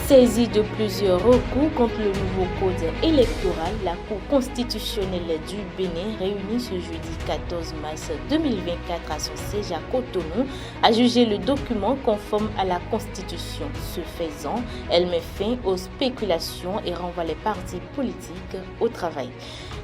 Saisie de plusieurs recours contre le nouveau code électoral, la Cour constitutionnelle du Bénin, réunie ce jeudi 14 mars 2024 à son siège à Cotonou, a jugé le document conforme à la Constitution. Ce faisant, elle met fin aux spéculations et renvoie les partis politiques au travail.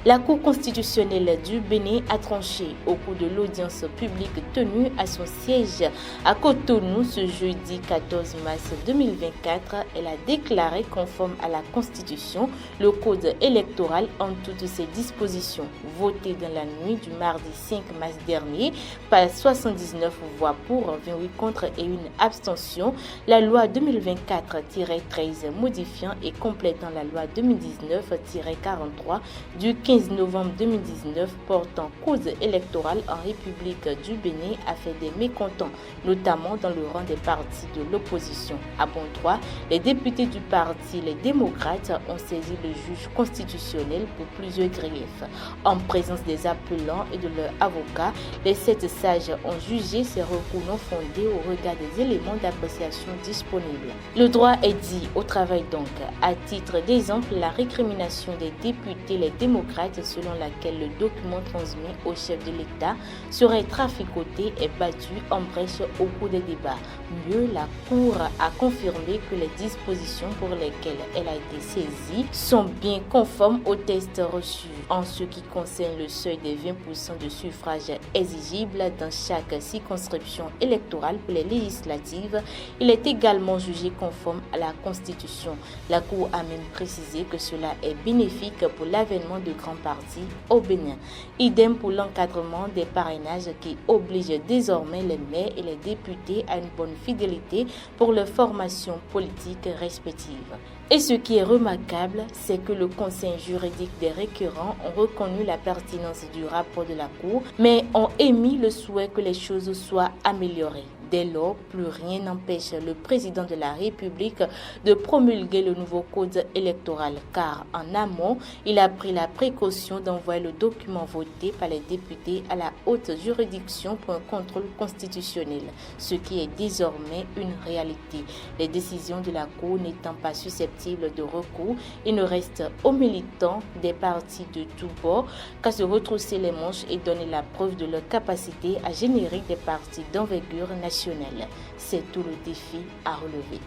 La Cour constitutionnelle du Bénin a tranché au cours de l'audience publique tenue à son siège à Cotonou ce jeudi 14 mars 2024. Elle a déclaré conforme à la Constitution le code électoral en toutes ses dispositions. Voté dans la nuit du mardi 5 mars dernier par 79 voix pour, 28 contre et une abstention, la loi 2024-13 modifiant et complétant la loi 2019-43 du 15 novembre 2019 portant code électoral en République du Bénin a fait des mécontents, notamment dans le rang des partis de l'opposition. À bon droit, les députés du parti Les Démocrates ont saisi le juge constitutionnel pour plusieurs griefs. En présence des appelants et de leurs avocats, les 7 sages ont jugé ces recours non fondés au regard des éléments d'appréciation disponibles. Le droit est dit au travail donc. À titre d'exemple, la récrimination des députés Les Démocrates selon laquelle le document transmis au chef de l'État serait traficoté et battu en brèche au cours des débats. Mieux, la Cour a confirmé que les dispositions pour lesquelles elle a été saisie sont bien conformes aux tests reçus. En ce qui concerne le seuil des 20% de suffrages exigibles dans chaque circonscription électorale pour les législatives, il est également jugé conforme à la Constitution. La Cour a même précisé que cela est bénéfique pour l'avènement de grands partis au Bénin. Idem pour l'encadrement des parrainages qui oblige désormais les maires et les députés à une bonne fidélité pour leurs formations politiques respectives. Et ce qui est remarquable, c'est que le conseil juridique des requérants ont reconnu la pertinence du rapport de la Cour, mais ont émis le souhait que les choses soient améliorées. Dès lors, plus rien n'empêche le président de la République de promulguer le nouveau code électoral, car en amont, il a pris la précaution d'envoyer le document voté par les députés à la haute juridiction pour un contrôle constitutionnel, ce qui est désormais une réalité. Les décisions de la Cour n'étant pas susceptibles de recours, il ne reste aux militants des partis de tous bords qu'à se retrousser les manches et donner la preuve de leur capacité à générer des partis d'envergure nationale. C'est tout le défi à relever.